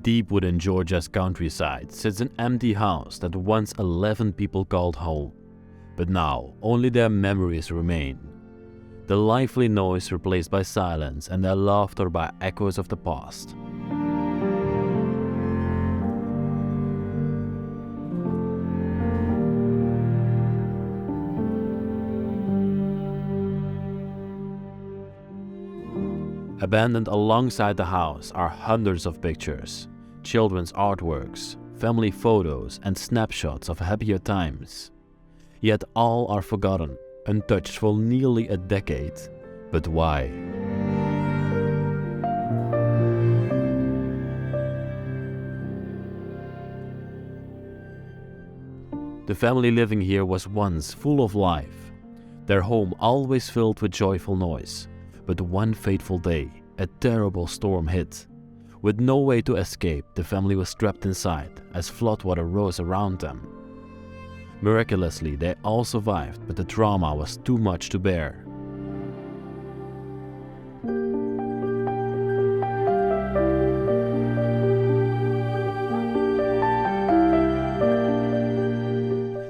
Deep within Georgia's countryside sits an empty house that once 11 people called home. But now only their memories remain. The lively noise replaced by silence and their laughter by echoes of the past. Abandoned alongside the house are hundreds of pictures, children's artworks, family photos and snapshots of happier times. Yet all are forgotten, untouched for nearly a decade. But why? The family living here was once full of life, their home always filled with joyful noise. But one fateful day, a terrible storm hit. With no way to escape, the family was trapped inside as floodwater rose around them. Miraculously, they all survived, but the trauma was too much to bear.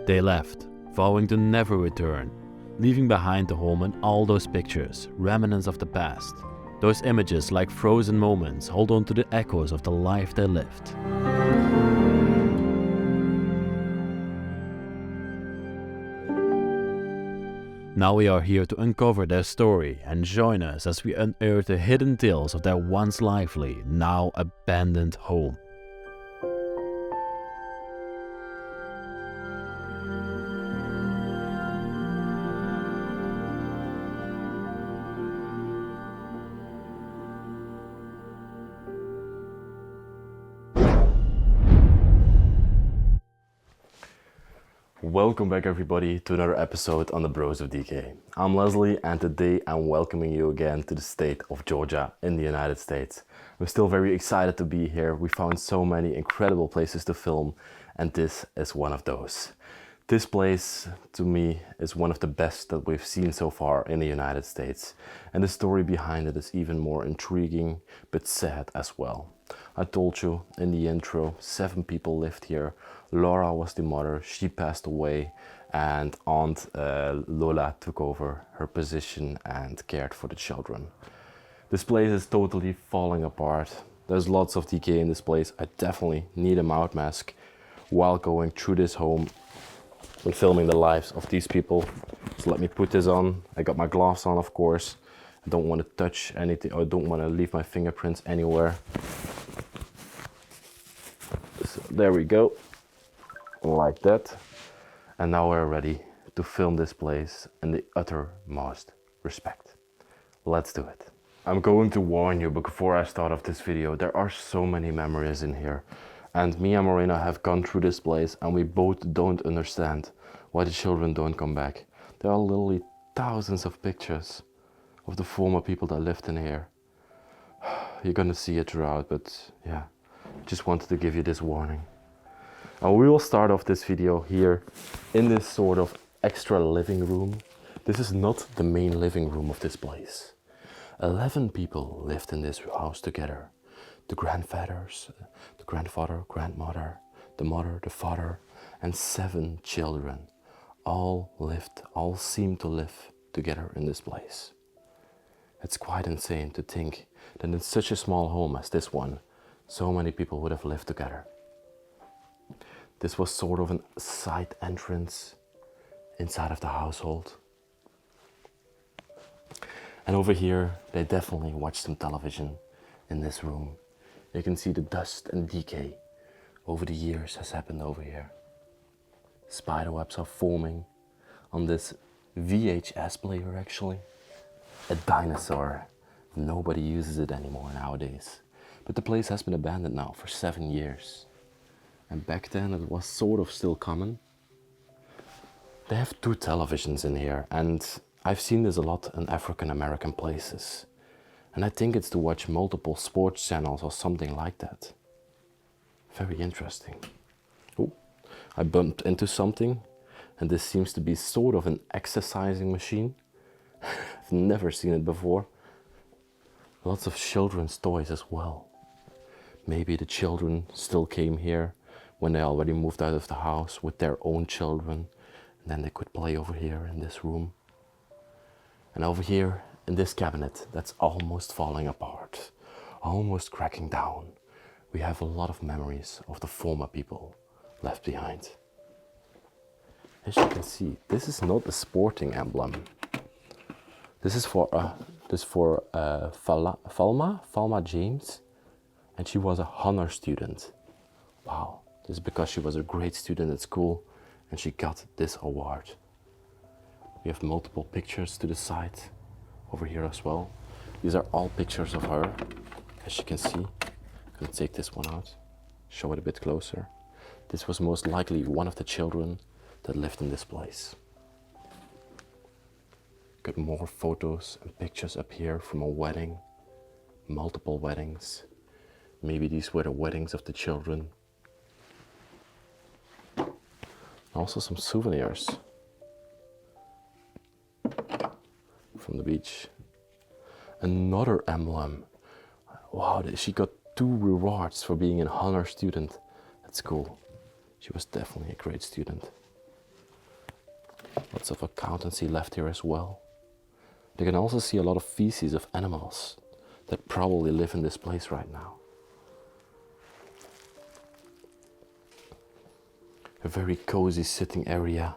They left, vowing to never return, leaving behind the home and all those pictures, remnants of the past. Those images, like frozen moments, hold on to the echoes of the life they lived. Now we are here to uncover their story, and join us as we unearth the hidden tales of their once lively, now abandoned home. Welcome back everybody to another episode on the Bros of Decay. I'm Leslie and today I'm welcoming you again to the state of Georgia in the United States. I'm still very excited to be here. We found so many incredible places to film and this is one of those. This place to me is one of the best that we've seen so far in the United States, and the story behind it is even more intriguing but sad as well. I told you in the intro, 7 people lived here. Laura was the mother, she passed away, and Aunt Lola took over her position and cared for the children. This place is totally falling apart. There's lots of decay in this place. I definitely need a mouth mask while going through this home and filming the lives of these people. So let me put this on. I got my gloves on, of course. I don't want to touch anything, I don't want to leave my fingerprints anywhere. So there we go, like that. And now we're ready to film this place in the uttermost respect. Let's do it. I'm going to warn you before I start off this video, there are so many memories in here. And me and Marina have gone through this place and we both don't understand why the children don't come back. There are literally thousands of pictures of the former people that lived in here. You're gonna see it throughout, but yeah, just wanted to give you this warning. And we will start off this video here in this sort of extra living room. This is not the main living room of this place. 11 people lived in this house together. The grandfathers, the grandfather, grandmother, the mother, the father, and 7 children. All seemed to live together in this place. It's quite insane to think that in such a small home as this one, so many people would have lived together. This was sort of a side entrance inside of the household. And over here, they definitely watched some television in this room. You can see the dust and decay over the years has happened over here. Spiderwebs are forming on this VHS player actually. A dinosaur. Nobody uses it anymore nowadays. But the place has been abandoned now for 7 years. And back then it was sort of still common. They have 2 televisions in here, and I've seen this a lot in African American places. And I think it's to watch multiple sports channels or something like that. Very interesting. Oh, I bumped into something, and this seems to be sort of an exercising machine. I've never seen it before. Lots of children's toys as well. Maybe the children still came here when they already moved out of the house with their own children, and then they could play over here in this room. And over here in this cabinet that's almost falling apart, almost cracking down, we have a lot of memories of the former people left behind. As you can see, this is not a sporting emblem. This is for Falma James, and she was a honor student. Wow, this is because she was a great student at school and she got this award. We have multiple pictures to the side over here as well. These are all pictures of her, as you can see. I'm gonna take this one out, show it a bit closer. This was most likely one of the children that lived in this place. Got more photos and pictures up here from a wedding, multiple weddings. Maybe these were the weddings of the children. Also some souvenirs from the beach. Another emblem. Wow, she got 2 rewards for being an honor student at school. She was definitely a great student. Lots of accountancy left here as well. You can also see a lot of feces of animals that probably live in this place right now. A very cozy sitting area.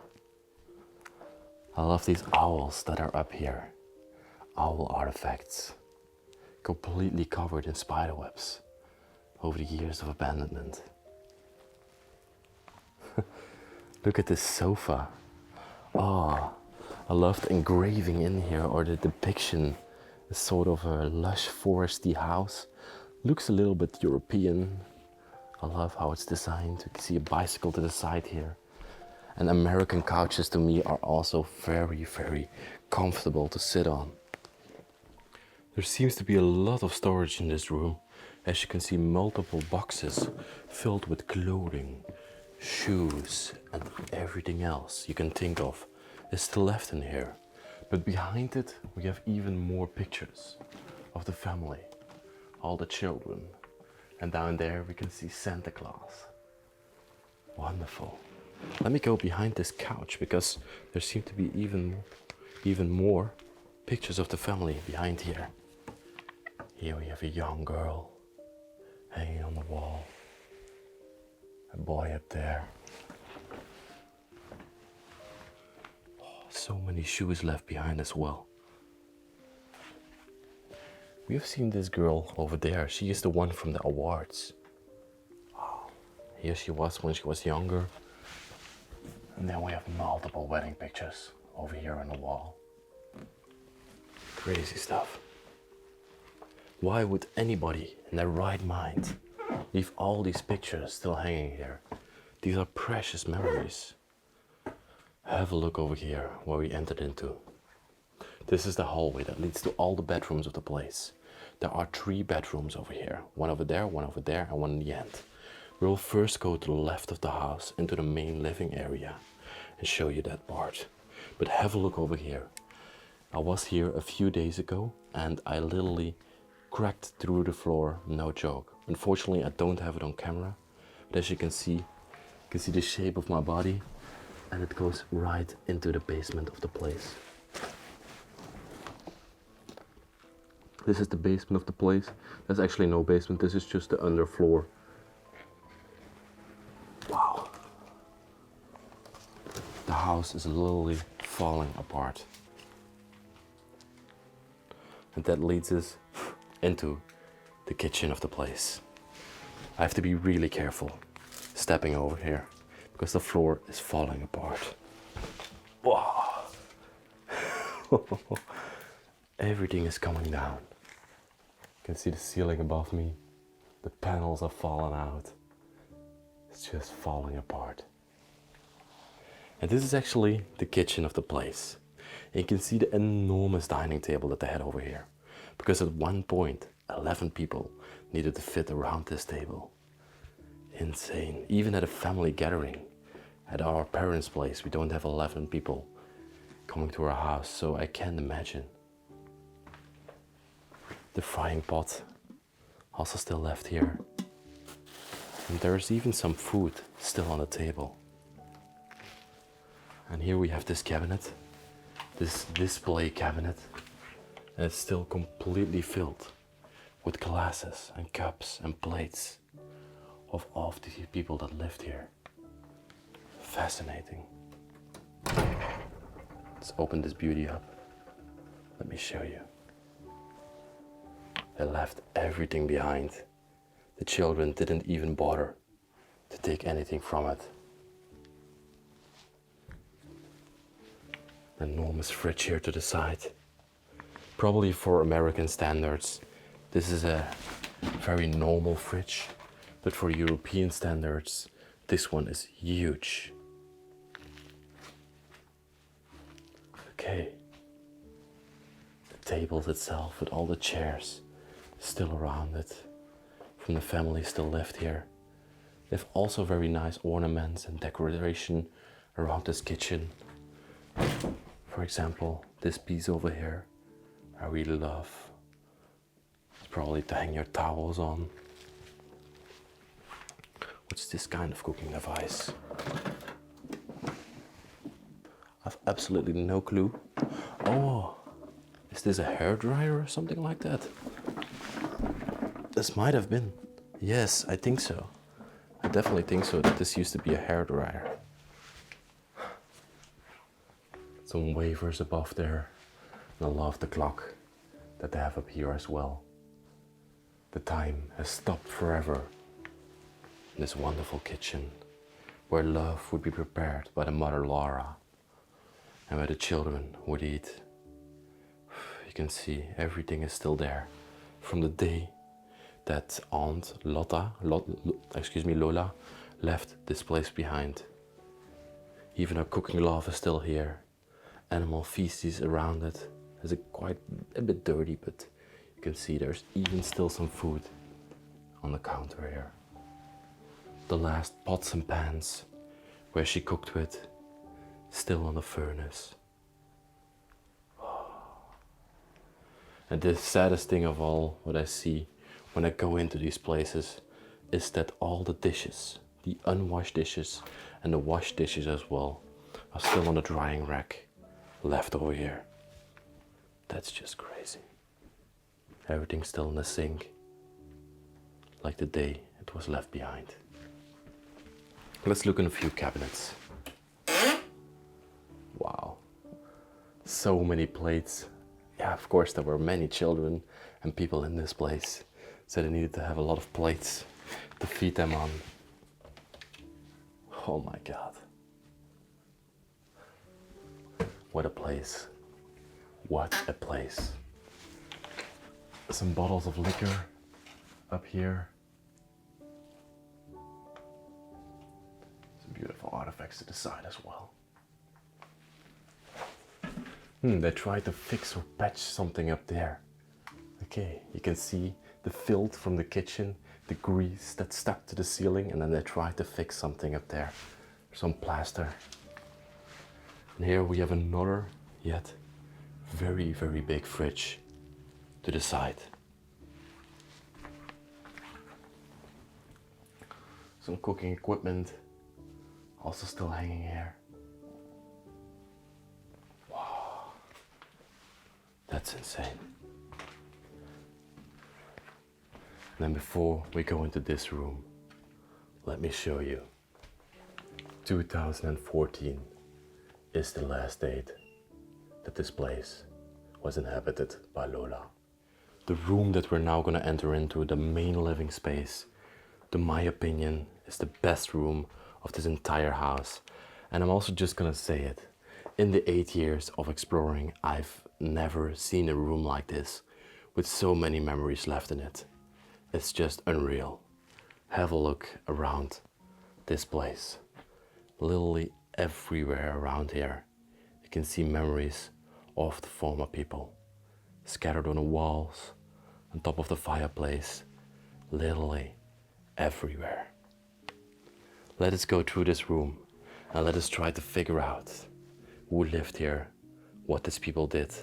I love these owls that are up here. Owl artifacts. Completely covered in spiderwebs over the years of abandonment. Look at this sofa. Oh, I love the engraving in here, or the depiction. It's sort of a lush foresty house. Looks a little bit European. I love how it's designed. You can see a bicycle to the side here. And American couches to me are also very, very comfortable to sit on. There seems to be a lot of storage in this room. As you can see, multiple boxes filled with clothing, shoes, and everything else you can think of is still left in here. But behind it, we have even more pictures of the family, all the children. And down there we can see Santa Claus. Wonderful. Let me go behind this couch because there seem to be even more pictures of the family behind here. Here we have a young girl hanging on the wall. A boy up there. Oh, so many shoes left behind as well. We have seen this girl over there. She is the one from the awards. Wow. Here she was when she was younger. And then we have multiple wedding pictures over here on the wall. Crazy stuff. Why would anybody in their right mind leave all these pictures still hanging here? These are precious memories. Have a look over here where we entered into. This is the hallway that leads to all the bedrooms of the place. There are 3 bedrooms over here. One over there, and one in the end. We will first go to the left of the house into the main living area and show you that part. But have a look over here. I was here a few days ago and I literally cracked through the floor, no joke. Unfortunately, I don't have it on camera, but as you can see the shape of my body, and it goes right into the basement of the place. This is the basement of the place. There's actually no basement, this is just the underfloor. Wow. The house is literally falling apart. And that leads us into the kitchen of the place. I have to be really careful stepping over here because the floor is falling apart. Wow. Everything is coming down. You can see the ceiling above me. The panels are falling out. It's just falling apart. And this is actually the kitchen of the place. And you can see the enormous dining table that they had over here. Because at one point, 11 people needed to fit around this table. Insane. Even at a family gathering, at our parents' place, we don't have 11 people coming to our house, so I can't imagine. The frying pot, also still left here. And there's even some food still on the table. And here we have this cabinet, this display cabinet, and it's still completely filled with glasses and cups and plates of all of the people that lived here. Fascinating. Let's open this beauty up. Let me show you. They left everything behind. The children didn't even bother to take anything from it. An enormous fridge here to the side. Probably for American standards, this is a very normal fridge, but for European standards, this one is huge. Okay. The tables itself with all the chairs still around it, from the family still lived here. They have also very nice ornaments and decoration around this kitchen. For example, this piece over here, I really love. It's probably to hang your towels on. What's this kind of cooking device? I've absolutely no clue. Oh, is this a hairdryer or something like that? This might have been. Yes, I think so. I definitely think so, that this used to be a hairdryer. Some wafers above there, and I love the clock that they have up here as well. The time has stopped forever in this wonderful kitchen, where love would be prepared by the mother Laura, and where the children would eat. You can see everything is still there, from the day that Aunt Lola left this place behind. Even her cooking glove is still here. Animal feces around it. It's quite a bit dirty, but you can see there's even still some food on the counter here. The last pots and pans where she cooked with still on the furnace. And the saddest thing of all, what I see when I go into these places, is that all the dishes, the unwashed dishes and the washed dishes as well, are still on the drying rack. Left over here. That's just crazy. Everything's still in the sink, like the day it was left behind. Let's look in a few cabinets. Wow, so many plates. Yeah, of course there were many children and people in this place, so they needed to have a lot of plates to feed them on. Oh my God. What a place. What a place. Some bottles of liquor up here. Some beautiful artifacts to the side as well. They tried to fix or patch something up there. Okay, you can see the filth from the kitchen, the grease that stuck to the ceiling, and then they tried to fix something up there. Some plaster. And here we have another, yet very, very big fridge to the side. Some cooking equipment also still hanging here. Wow, that's insane. And then before we go into this room, let me show you. 2014 is the last date that this place was inhabited by Lola. The room that we're now going to enter into, the main living space, to my opinion, is the best room of this entire house. And I'm also just going to say it. In the 8 years of exploring, I've never seen a room like this with so many memories left in it. It's just unreal. Have a look around this place. Literally everywhere around here, you can see memories of the former people, scattered on the walls, on top of the fireplace, literally everywhere. Let us go through this room and let us try to figure out who lived here, what these people did,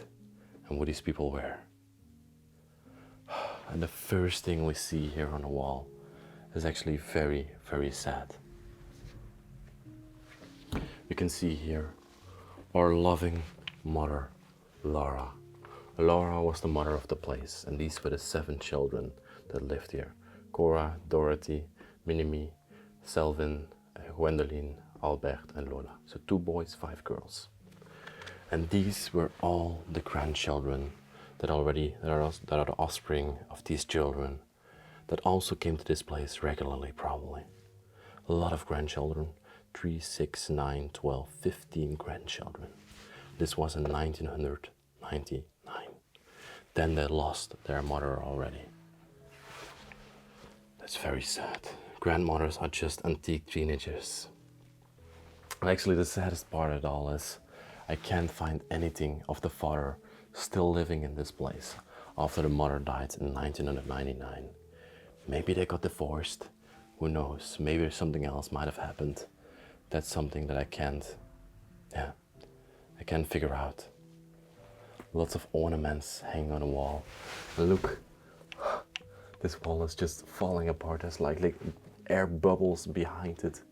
and who these people were. And the first thing we see here on the wall is actually very, very sad. You can see here our loving mother, Laura. Laura was the mother of the place, and these were the 7 children that lived here. Cora, Dorothy, Minnie, Selvin, Gwendoline, Albert, and Lola. So 2 boys, 5 girls. And these were all the grandchildren that are the offspring of these children that also came to this place regularly, probably. A lot of grandchildren, 3, 6, 9, 12, 15 grandchildren. This was in 1999. Then they lost their mother already. That's very sad. Grandmothers are just antique teenagers. And actually the saddest part of it all is I can't find anything of the father still living in this place after the mother died in 1999. Maybe they got divorced, who knows, maybe something else might have happened. That's something that I can't figure out. Lots of ornaments hanging on the wall. And look, this wall is just falling apart. There's like air bubbles behind it,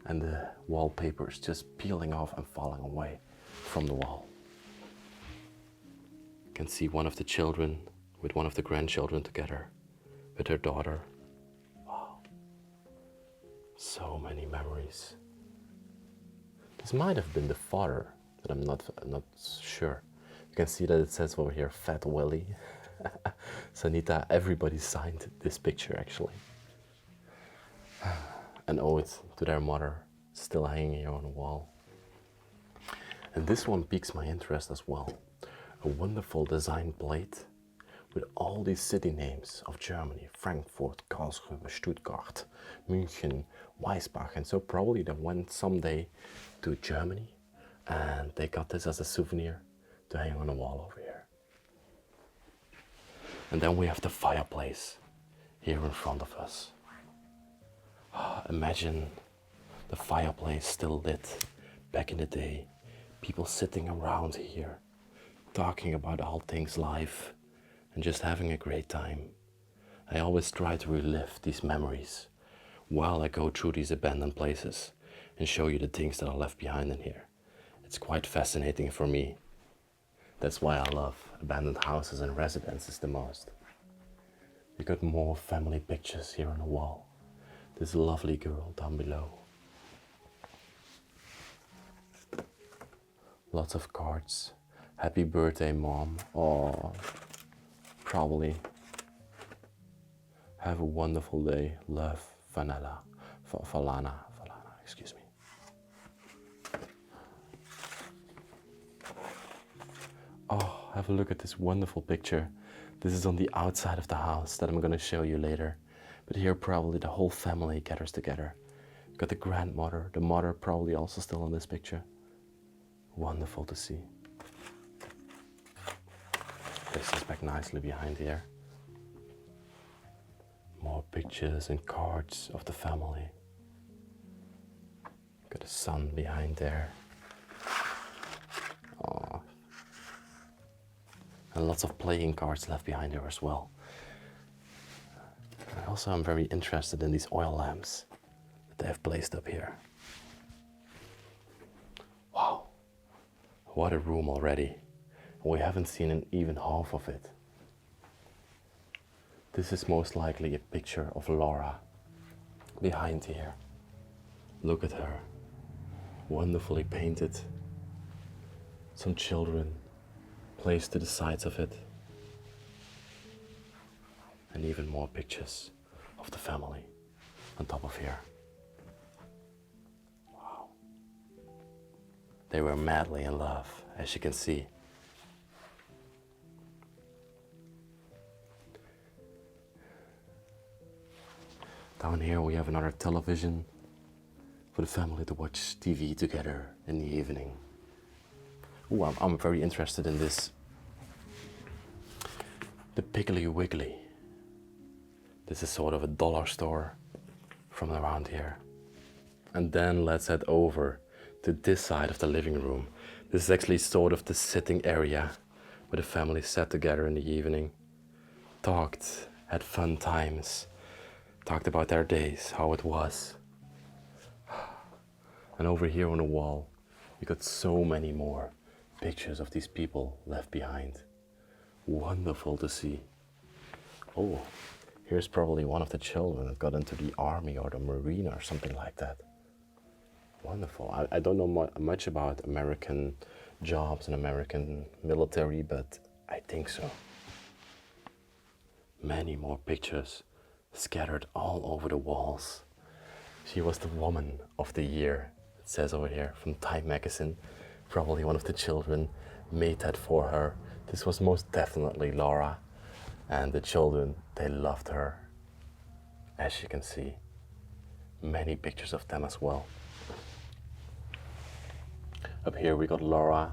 and the wallpaper is just peeling off and falling away from the wall. You can see one of the children with one of the grandchildren together with her daughter. Wow, so many memories. This might have been the father, but I'm not sure. You can see that it says over here, Fat Willie. Sanita, everybody signed this picture actually. And owe it to their mother, still hanging here on the wall. And this one piques my interest as well. A wonderful design plate with all these city names of Germany: Frankfurt, Karlsruhe, Stuttgart, München, Weisbach. And so probably they went someday to Germany and they got this as a souvenir to hang on the wall over here. And then we have the fireplace here in front of us. Imagine the fireplace still lit back in the day. People sitting around here, talking about all things life and just having a great time. I always try to relive these memories while I go through these abandoned places and show you the things that are left behind in here. It's quite fascinating for me. That's why I love abandoned houses and residences the most. You got more family pictures here on the wall. This lovely girl down below. Lots of cards. Happy birthday, Mom. Oh, probably. Have a wonderful day. Love, Vanilla. Falana, excuse me. Oh, have a look at this wonderful picture. This is on the outside of the house that I'm going to show you later. But here probably the whole family gathers together. You've got the grandmother, the mother probably also still in this picture. Wonderful to see. This is back nicely behind here. More pictures and cards of the family. Got a son behind there. Oh. And lots of playing cards left behind there as well. And also I'm very interested in these oil lamps that they have placed up here. Wow, what a room already. We haven't seen even half of it. This is most likely a picture of Laura behind here. Look at her, wonderfully painted. Some children placed to the sides of it. And even more pictures of the family on top of here. Wow. They were madly in love, as you can see. Down here we have another television for the family to watch TV together in the evening. Ooh, I'm very interested in this. The Piggly Wiggly. This is sort of a dollar store from around here. And then let's head over to this side of the living room. This is actually sort of the sitting area where the family sat together in the evening, talked, had fun times, talked about their days, how it was. And over here on the wall, we got so many more pictures of these people left behind. Wonderful to see. Oh, here's probably one of the children that got into the army or the marine or something like that. Wonderful. I don't know much about American jobs and American military, but I think so. Many more pictures scattered all over the walls. She was the woman of the year, it says over here, from Time magazine. Probably one of the children made that for her. This was most definitely Laura, and the children, they loved her. As you can see, many pictures of them as well. Up here we got Laura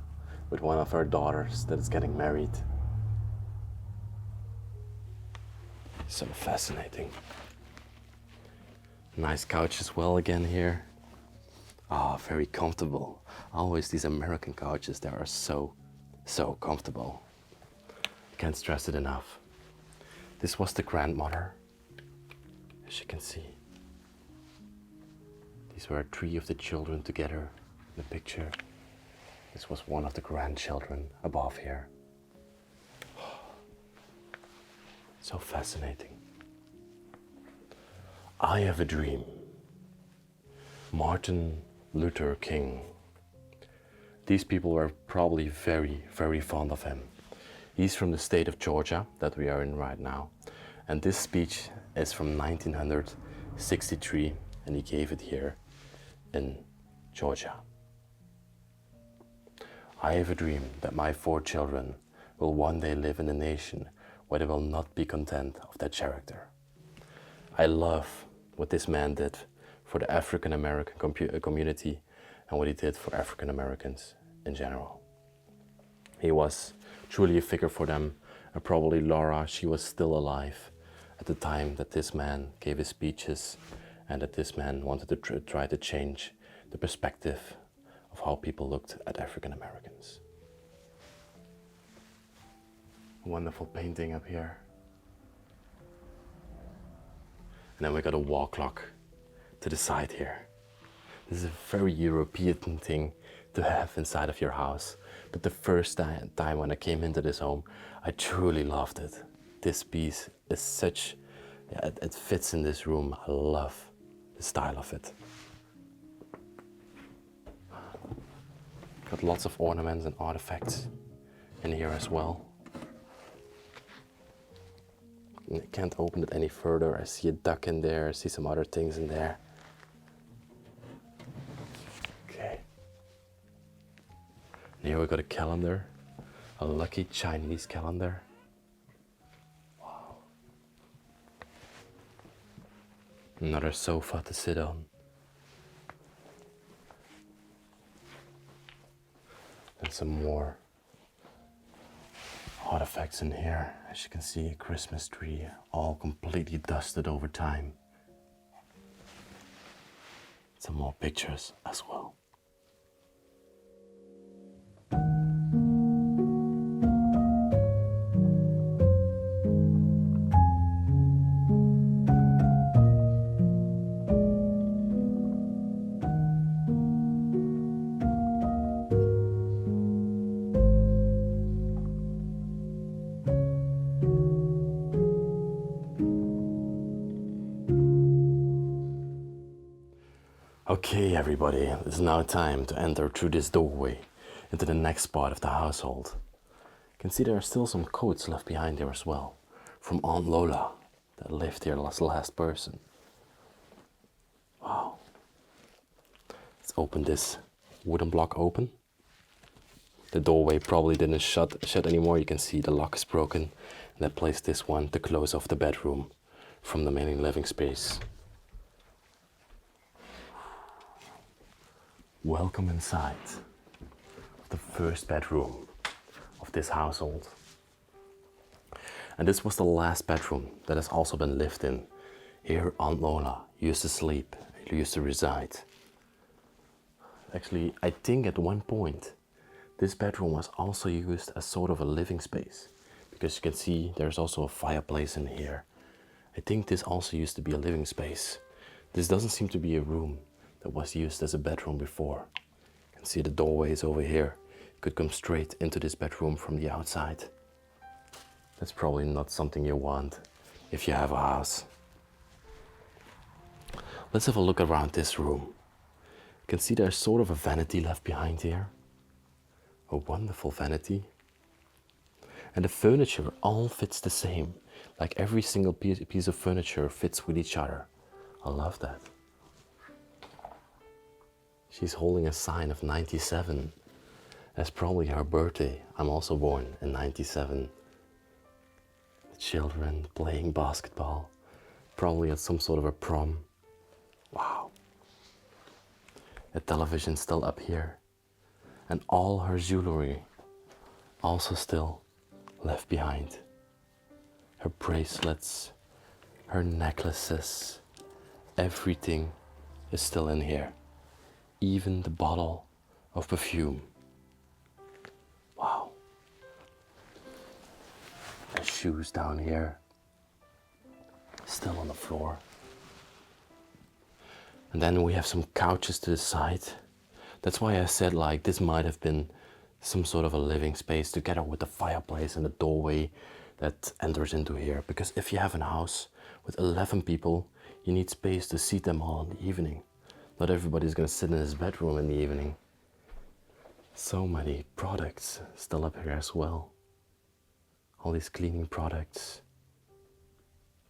with one of her daughters that is getting married. So fascinating. Nice couch as well again here. Ah, very comfortable. Always these American couches, they are so comfortable. Can't stress it enough. This was the grandmother, as you can see. These were 3 of the children together in the picture. This was one of the grandchildren above here. So fascinating. I Have a Dream. Martin Luther King. These people were probably very fond of him. He's from the state of Georgia that we are in right now. And this speech is from 1963, and he gave it here in Georgia. I have a dream that my 4 children will one day live in a nation where they will not be content of their character. I love what this man did for the African American community and what he did for African Americans in general. He was truly a figure for them, and probably Laura, she was still alive at the time that this man gave his speeches and that this man wanted to try to change the perspective of how people looked at African Americans. Wonderful painting up here. And then we got a wall clock to the side here. This is a very European thing to have inside of your house. But the first time when I came into this home, I truly loved it. This piece is such, it fits in this room. I love the style of it. Got lots of ornaments and artifacts in here as well. I can't open it any further. I see a duck in there, I see some other things in there. Okay. And here we got a calendar, a lucky Chinese calendar. Wow. Another sofa to sit on. And some more artifacts in here. As you can see, a Christmas tree, all completely dusted over time. Some more pictures as well. Okay, everybody, it's now time to enter through this doorway into the next part of the household. You can see there are still some coats left behind here as well, from Aunt Lola, that lived here as the last person. Wow. Let's open this wooden block open. The doorway probably didn't shut anymore. You can see the lock is broken. And I placed this one to close off the bedroom from the main living space. Welcome inside the first bedroom of this household. And this was the last bedroom that has also been lived in. Here Aunt Lola used to sleep, used to reside. Actually, I think at one point this bedroom was also used as sort of a living space, because you can see there's also a fireplace in here I think this also used to be a living space. This doesn't seem to be a room that was used as a bedroom before. You can see the doorways over here. You could come straight into this bedroom from the outside. That's probably not something you want if you have a house. Let's have a look around this room. You can see there's sort of a vanity left behind here. A wonderful vanity. And the furniture all fits the same. Like every single piece of furniture fits with each other. I love that. She's holding a sign of 97. That's probably her birthday. I'm also born in 97. The children playing basketball. Probably at some sort of a prom. Wow. The television still up here. And all her jewelry also still left behind. Her bracelets, her necklaces, everything is still in here. Even the bottle of perfume. Wow. Her shoes down here, still on the floor. And then we have some couches to the side. That's why I said like this might have been some sort of a living space together with the fireplace and the doorway that enters into here. Because if you have a house with 11 people, you need space to seat them all in the evening. Not everybody's gonna sit in his bedroom in the evening. So many products still up here as well. All these cleaning products,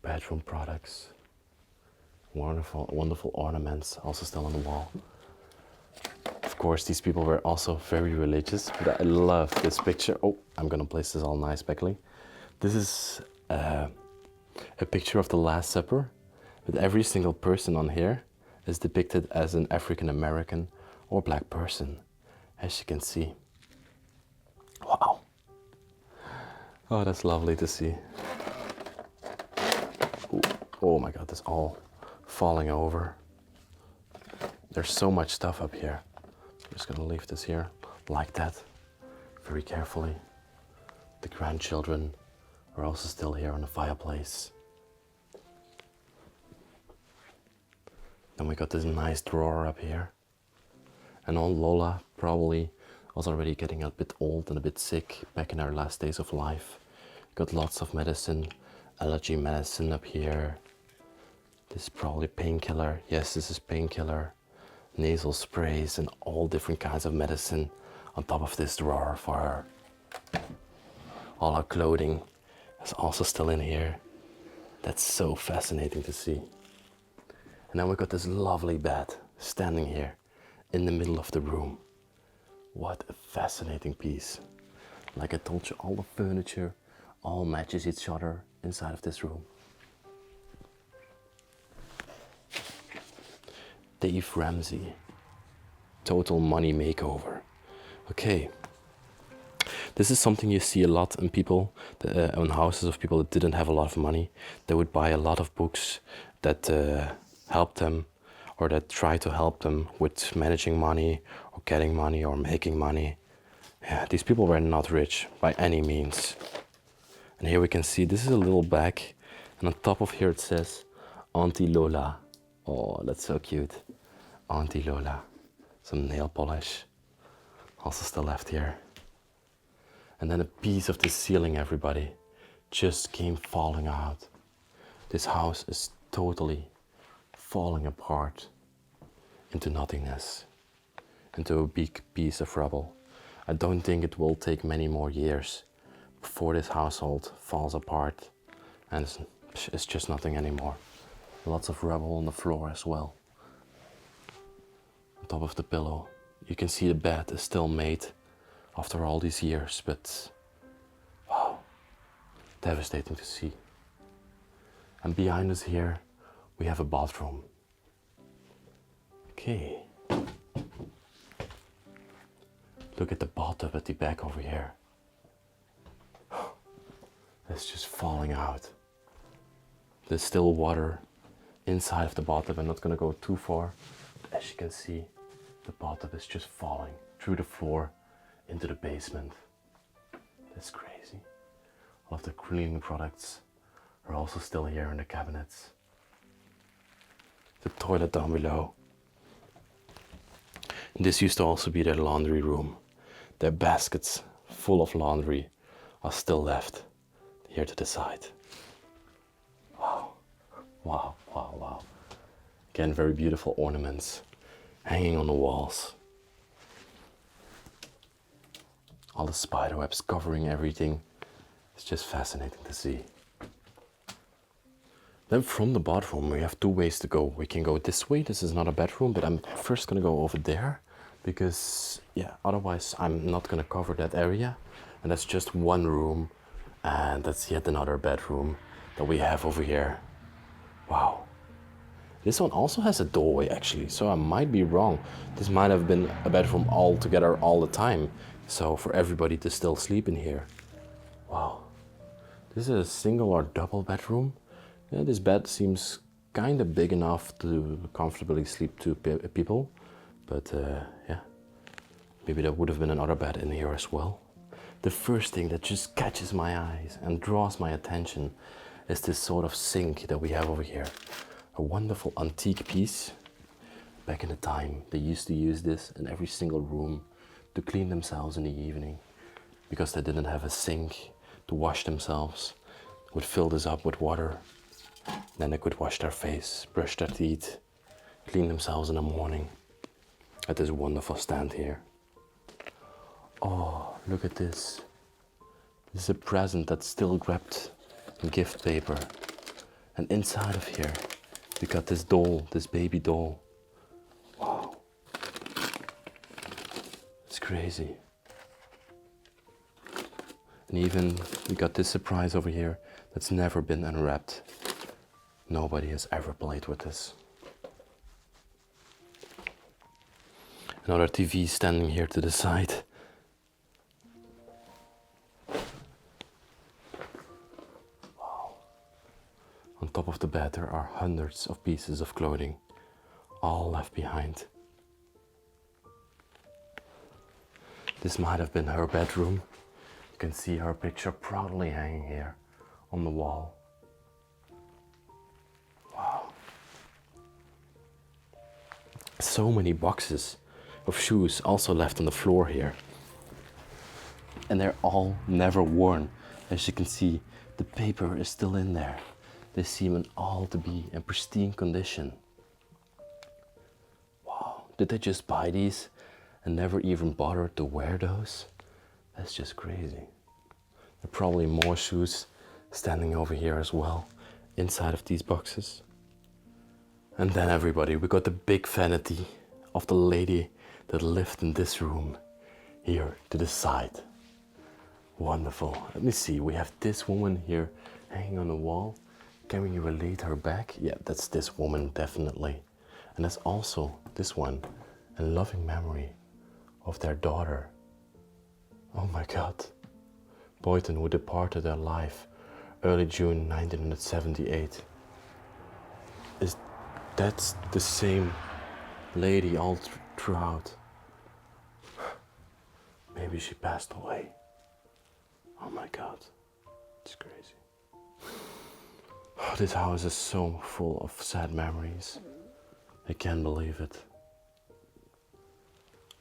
bedroom products, wonderful, wonderful ornaments also still on the wall. Of course, these people were also very religious, but I love this picture. Oh, I'm gonna place this all nice, Beckley. This is a picture of the Last Supper, but every single person on here is depicted as an African American or black person, as you can see. Wow. Oh, that's lovely to see. Ooh. Oh my God, that's all falling over. There's so much stuff up here. I'm just gonna leave this here like that, very carefully. The grandchildren are also still here on the fireplace. Then we got this nice drawer up here. And old Lola probably was already getting a bit old and a bit sick back in her last days of life. Got lots of medicine, allergy medicine up here. This is probably painkiller. Yes, this is painkiller. Nasal sprays and all different kinds of medicine on top of this drawer for her. All her clothing is also still in here. That's so fascinating to see. And then we got this lovely bed standing here in the middle of the room. What a fascinating piece. Like I told you, all the furniture all matches each other inside of this room. Dave Ramsey, total money makeover. Okay, this is something you see a lot in people, on houses of people that didn't have a lot of money. They would buy a lot of books that help them, or that try to help them with managing money, or getting money, or making money. Yeah, these people were not rich by any means. And here we can see this is a little bag, and on top of here it says Auntie Lola. Oh, that's so cute. Auntie Lola. Some nail polish. Also still left here. And then a piece of the ceiling, everybody, just came falling out. This house is totally falling apart into nothingness, into a big piece of rubble. I don't think it will take many more years before this household falls apart and it's just nothing anymore. Lots of rubble on the floor as well. On top of the pillow. You can see the bed is still made after all these years, but wow, devastating to see. And behind us here, we have a bathroom. Okay. Look at the bathtub at the back over here. It's just falling out. There's still water inside of the bathtub. I'm not gonna go too far, but as you can see, the bathtub is just falling through the floor into the basement. That's crazy. All of the cleaning products are also still here in the cabinets. The toilet down below. And this used to also be their laundry room. Their baskets full of laundry are still left here to the side. Wow, wow, wow, wow. Again, very beautiful ornaments hanging on the walls. All the spider webs covering everything. It's just fascinating to see. Then from the bathroom we have two ways to go. We can go this way. This is not a bedroom, but I'm first gonna go over there because otherwise I'm not gonna cover that area. And that's just one room, and that's yet another bedroom that we have over here. Wow. This one also has a doorway actually, so I might be wrong. This might have been a bedroom all together all the time. So for everybody to still sleep in here. Wow. This is a single or double bedroom. Yeah, this bed seems kind of big enough to comfortably sleep two people. But yeah, maybe there would have been another bed in here as well. The first thing that just catches my eyes and draws my attention is this sort of sink that we have over here. A wonderful antique piece. Back in the time, they used to use this in every single room to clean themselves in the evening because they didn't have a sink to wash themselves. Would fill this up with water. Then they could wash their face, brush their teeth, clean themselves in the morning at this wonderful stand here. Oh, look at this. This is a present that's still wrapped in gift paper. And inside of here, we got this doll, this baby doll. Wow. It's crazy. And even we got this surprise over here that's never been unwrapped. Nobody has ever played with this. Another TV standing here to the side. Wow. On top of the bed there are hundreds of pieces of clothing, all left behind. This might have been her bedroom. You can see her picture proudly hanging here on the wall. Wow. So many boxes of shoes also left on the floor here. And they're all never worn. As you can see, the paper is still in there. They seem all to be in pristine condition. Wow, did they just buy these and never even bother to wear those? That's just crazy. There are probably more shoes standing over here as well, inside of these boxes. And then everybody, we got the big vanity of the lady that lived in this room here to the side. Wonderful. Let me see, we have this woman here hanging on the wall. Can we relate her back? Yeah, that's this woman definitely. And that's also this one, a loving memory of their daughter. Oh my God. Boyton, who departed their life early June 1978. That's the same lady all throughout. Maybe she passed away. Oh my God, it's crazy. Oh, this house is so full of sad memories. I can't believe it.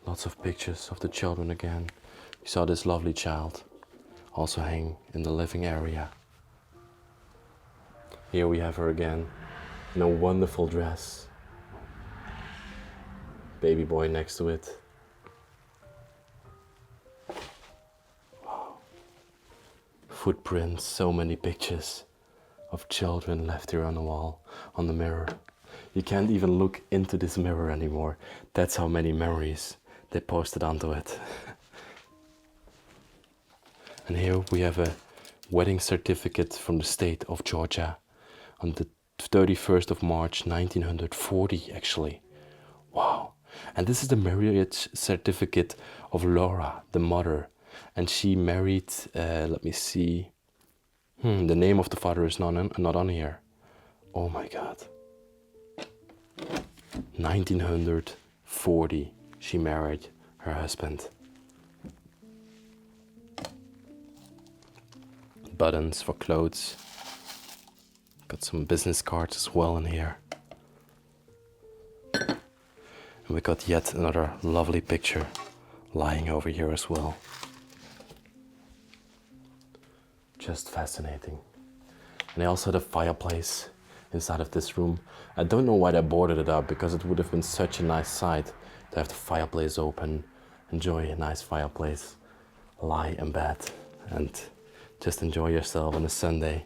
Lots of pictures of the children again. We saw this lovely child also hang in the living area. Here we have her again in a wonderful dress. Baby boy next to it. Wow. Footprints, so many pictures of children left here on the wall, on the mirror. You can't even look into this mirror anymore. That's how many memories they posted onto it. And here we have a wedding certificate from the state of Georgia on the 31st of March 1940 actually. Wow. And this is the marriage certificate of Laura, the mother. And she married, let me see. The name of the father is not on here. Oh my God. 1940 she married her husband. Buttons for clothes. some business cards as well in here. And we got yet another lovely picture lying over here as well. Just fascinating. And they also had a fireplace inside of this room. I don't know why they boarded it up, because it would have been such a nice sight to have the fireplace open, enjoy a nice fireplace, lie in bed and just enjoy yourself on a Sunday.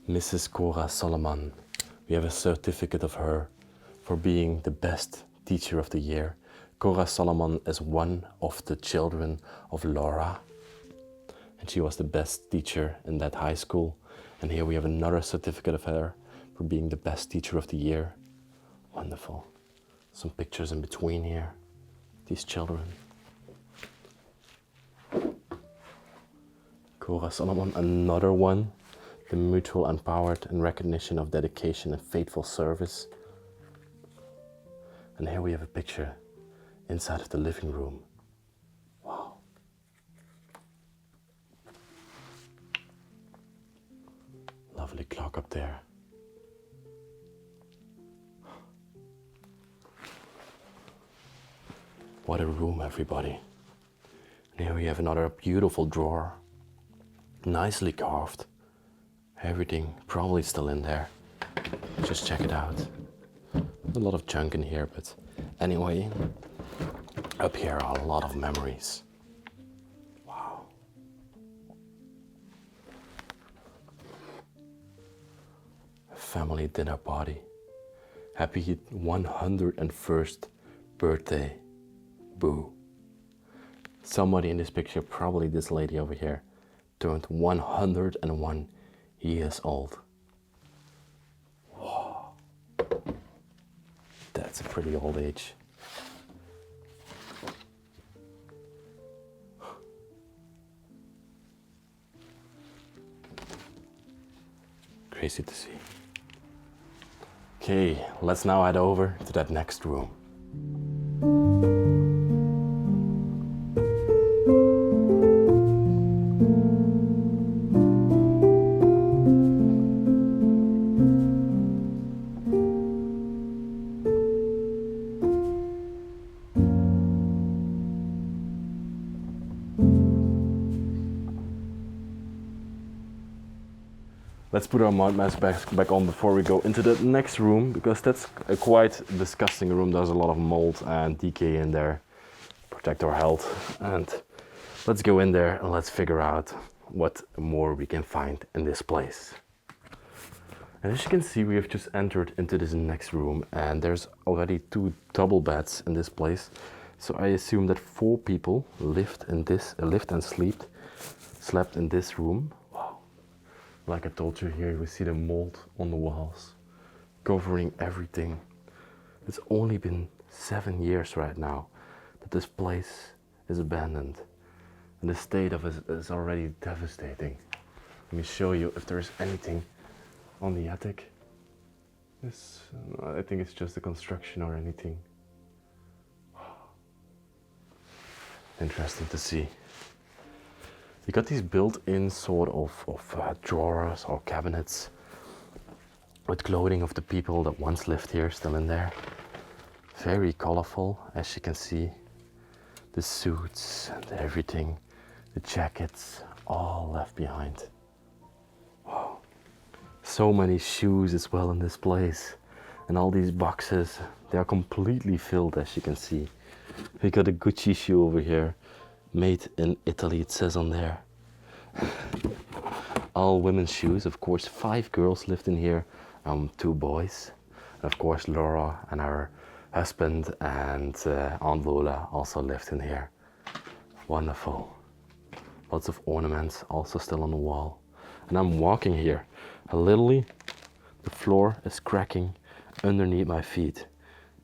Mrs. Cora Solomon. We have a certificate of her for being the best teacher of the year. Cora Solomon is one of the children of Laura, and she was the best teacher in that high school. And here we have another certificate of her for being the best teacher of the year. Wonderful. Some pictures in between here, these children. Cora Solomon, another one. The mutual empowered and recognition of dedication and faithful service. And here we have a picture inside of the living room. Wow. Lovely clock up there. What a room, everybody. And here we have another beautiful drawer. Nicely carved. Everything probably still in there. Just check it out. A lot of junk in here, but anyway, up here are a lot of memories. Wow. A family dinner party. Happy 101st birthday. Boo. Somebody in this picture, probably this lady over here, turned 101 years old. Whoa. That's a pretty old age. Crazy to see. Okay, let's now head over to that next room. Let's put our mud mask back on before we go into the next room, because that's a quite disgusting room. There's a lot of mold and decay in there. Protect our health. And let's go in there and let's figure out what more we can find in this place. And as you can see, we have just entered into this next room, and there's already 2 double beds in this place. So I assume that 4 people lived and slept in this room. Like I told you, here we see the mold on the walls, covering everything. It's only been 7 years right now that this place is abandoned. And the state of it is already devastating. Let me show you if there's anything on the attic. I think it's just the construction or anything. Interesting to see. You got these built-in sort of drawers or cabinets with clothing of the people that once lived here still in there. Very colorful, as you can see. The suits and everything, the jackets, all left behind. Wow. So many shoes as well in this place. And all these boxes, they are completely filled, as you can see. We got a Gucci shoe over here. Made in Italy, it says on there. All women's shoes, of course. 5 girls lived in here, 2 boys. And of course, Laura and her husband and Aunt Lola also lived in here. Wonderful. Lots of ornaments also still on the wall. And I'm walking here, and literally the floor is cracking underneath my feet.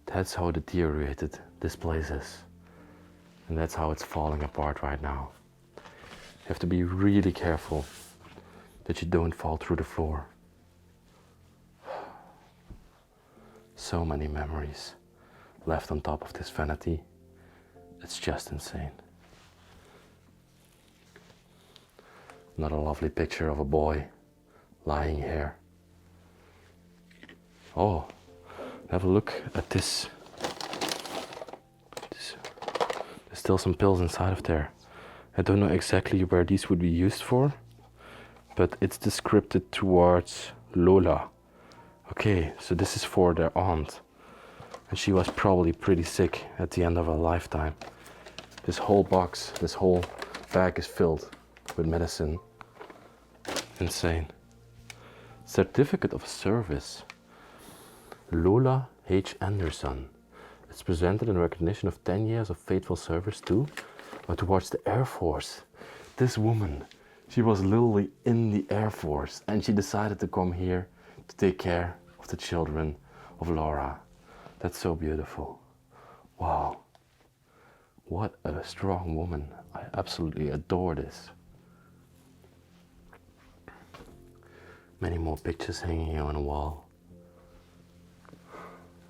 That's how deteriorated this place is. And that's how it's falling apart right now. You have to be really careful that you don't fall through the floor. So many memories left on top of this vanity. It's just insane. Another lovely picture of a boy lying here. Oh, have a look at this. There's still some pills inside of there. I don't know exactly where these would be used for, but it's descripted towards Lola. Okay, so this is for their aunt. And she was probably pretty sick at the end of her lifetime. This whole box, this whole bag is filled with medicine. Insane. Certificate of Service. Lola H. Anderson. It's presented in recognition of 10 years of faithful service to or towards the Air Force. This woman, she was literally in the Air Force and she decided to come here to take care of the children of Laura. That's so beautiful. Wow. What a strong woman. I absolutely adore this. Many more pictures hanging here on the wall.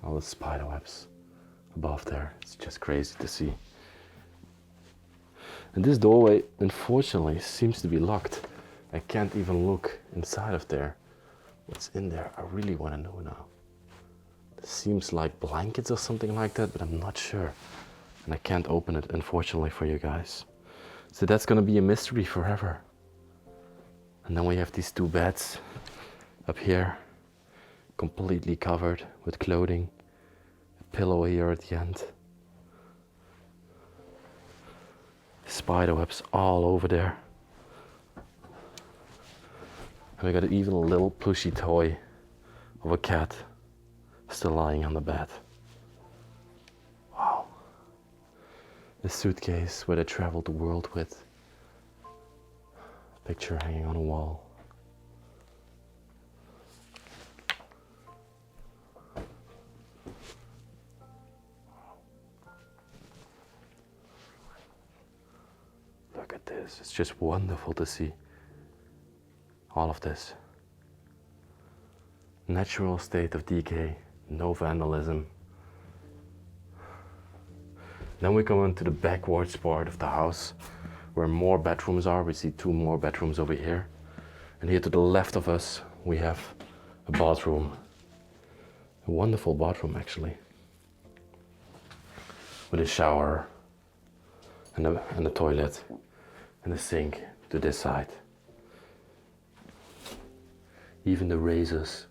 All the spider webs above there. It's just crazy to see. And this doorway, unfortunately, seems to be locked. I can't even look inside of there. What's in there? I really want to know now. It seems like blankets or something like that, but I'm not sure. And I can't open it, unfortunately, for you guys. So that's gonna be a mystery forever. And then we have these two beds up here, completely covered with clothing. A pillow here at the end. Spider webs all over there. And we got even a little plushy toy of a cat still lying on the bed. Wow. The suitcase where they traveled the world with. Picture hanging on a wall. Look at this. It's just wonderful to see all of this. Natural state of decay, no vandalism. Then we come into the backwards part of the house where more bedrooms are. We see two more bedrooms over here. And here to the left of us, we have a bathroom. A wonderful bathroom, actually. With a shower and a toilet and a sink to this side. Even the razors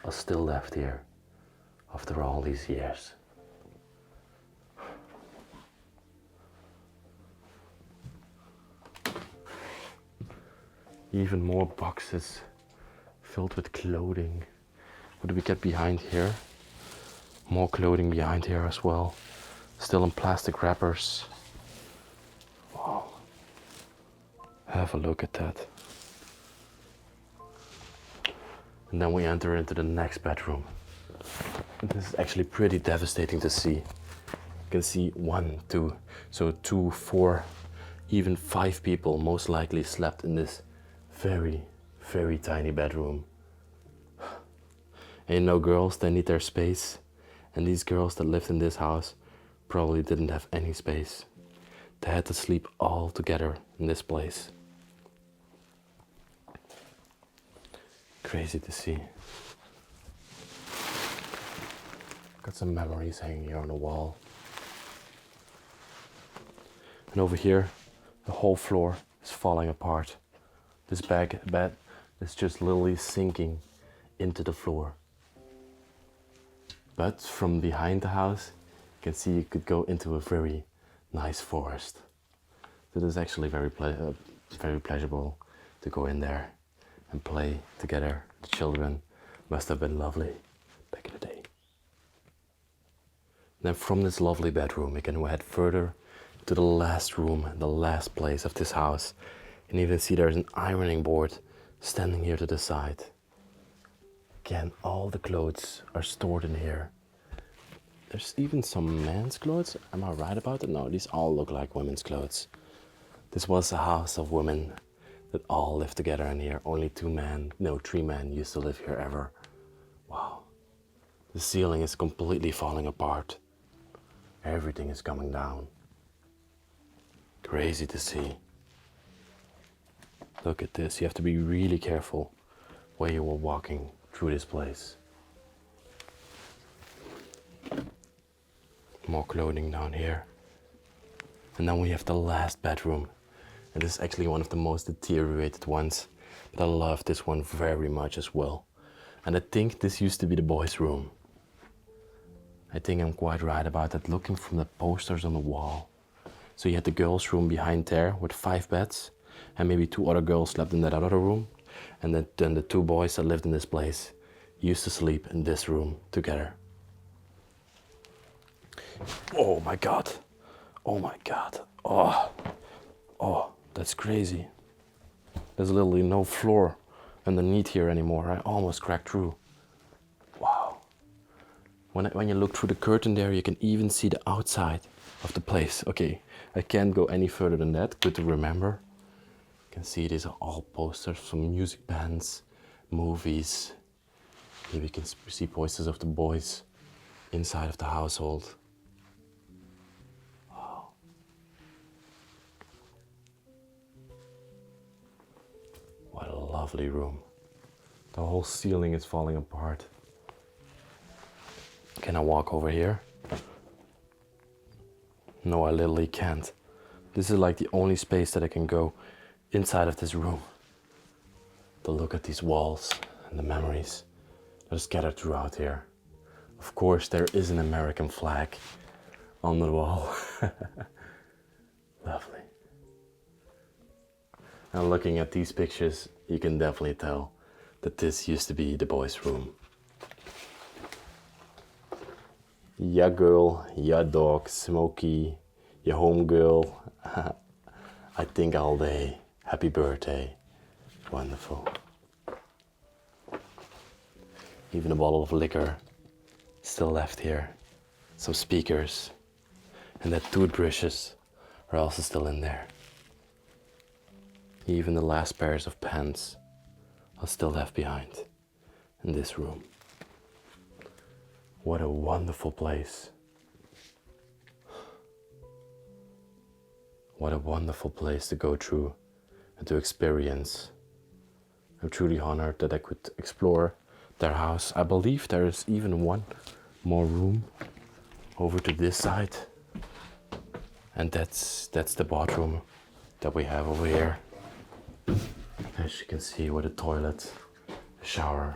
are still left here after all these years. Even more boxes filled with clothing. What do we get behind here? More clothing behind here as well. Still in plastic wrappers. Wow. Have a look at that. And then we enter into the next bedroom. And this is actually pretty devastating to see. You can see 1, 2, so 2, 4, even 5 people most likely slept in this very, very tiny bedroom. And you know, girls, they need their space. And these girls that lived in this house probably didn't have any space. They had to sleep all together in this place. Crazy to see. Got some memories hanging here on the wall. And over here, the whole floor is falling apart. This bed is just literally sinking into the floor. But from behind the house, you can see you could go into a very nice forest. So it is actually very pleasurable to go in there and play together. The children must have been lovely back in the day. Then from this lovely bedroom, we can head further to the last room, the last place of this house. You can even see there's an ironing board standing here to the side. Again, all the clothes are stored in here. There's even some men's clothes. Am I right about it? No, these all look like women's clothes. This was a house of women that all lived together in here. Only 3 men used to live here ever. Wow. The ceiling is completely falling apart. Everything is coming down. Crazy to see. Look at this. You have to be really careful while you were walking through this place. More clothing down here. And then we have the last bedroom. And this is actually one of the most deteriorated ones. But I love this one very much as well. And I think this used to be the boys' room. I think I'm quite right about that, looking from the posters on the wall. So you had the girls' room behind there with 5 beds. And maybe 2 other girls slept in that other room. And then the 2 boys that lived in this place used to sleep in this room together. Oh my God. Oh my God. Oh, that's crazy. There's literally no floor underneath here anymore. I almost cracked through. Wow. When you look through the curtain there, you can even see the outside of the place. Okay, I can't go any further than that. Good to remember. You can see these are all posters from music bands, movies. Here we can see posters of the boys inside of the household. Wow. What a lovely room. The whole ceiling is falling apart. Can I walk over here? No, I literally can't. This is like the only space that I can go inside of this room. To look at these walls and the memories that are scattered throughout here. Of course, there is an American flag on the wall. Lovely. And looking at these pictures, you can definitely tell that this used to be the boys' room. Yeah girl, yeah dog, Smokey, your home girl. I think all day. Happy birthday. Wonderful. Even a bottle of liquor still left here. Some speakers. And that toothbrushes are also still in there. Even the last pairs of pants are still left behind in this room. What a wonderful place. What a wonderful place to go through and to experience. I'm truly honored that I could explore their house. I believe there is even one more room over to this side. And that's the bathroom that we have over here. As you can see, with a toilet, a shower,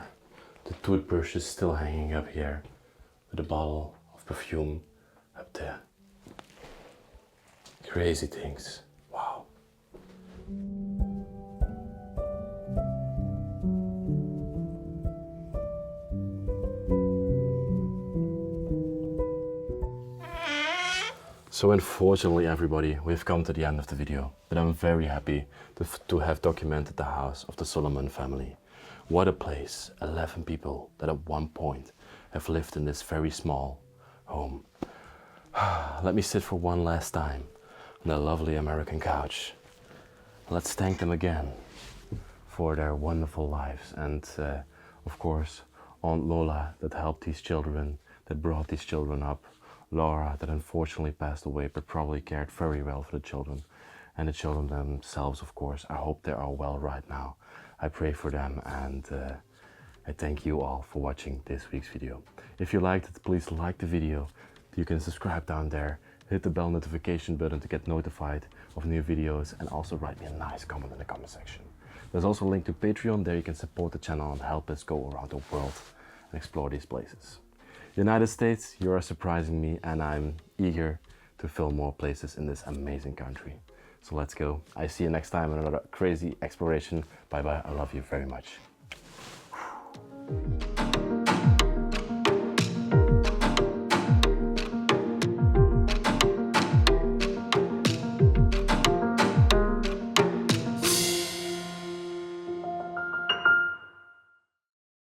the toothbrush is still hanging up here, with a bottle of perfume up there. Crazy things. Wow. So unfortunately everybody, we've come to the end of the video, but I'm very happy to have documented the house of the Solomon family. What a place, 11 people that at one point have lived in this very small home. Let me sit for one last time on the lovely American couch. Let's thank them again for their wonderful lives, and of course Aunt Lola that helped these children, that brought these children up, Laura that unfortunately passed away but probably cared very well for the children, and the children themselves, of course. I hope they are well right now. I pray for them, and I thank you all for watching this week's video. If you liked it, please like the video. You can subscribe down there, hit the bell notification button to get notified of new videos, and also write me a nice comment in the comment section. There's also a link to Patreon. There you can support the channel and help us go around the world and explore these places. United States, you are surprising me, and I'm eager to film more places in this amazing country. So let's go. I see you next time in another crazy exploration. Bye bye. I love you very much.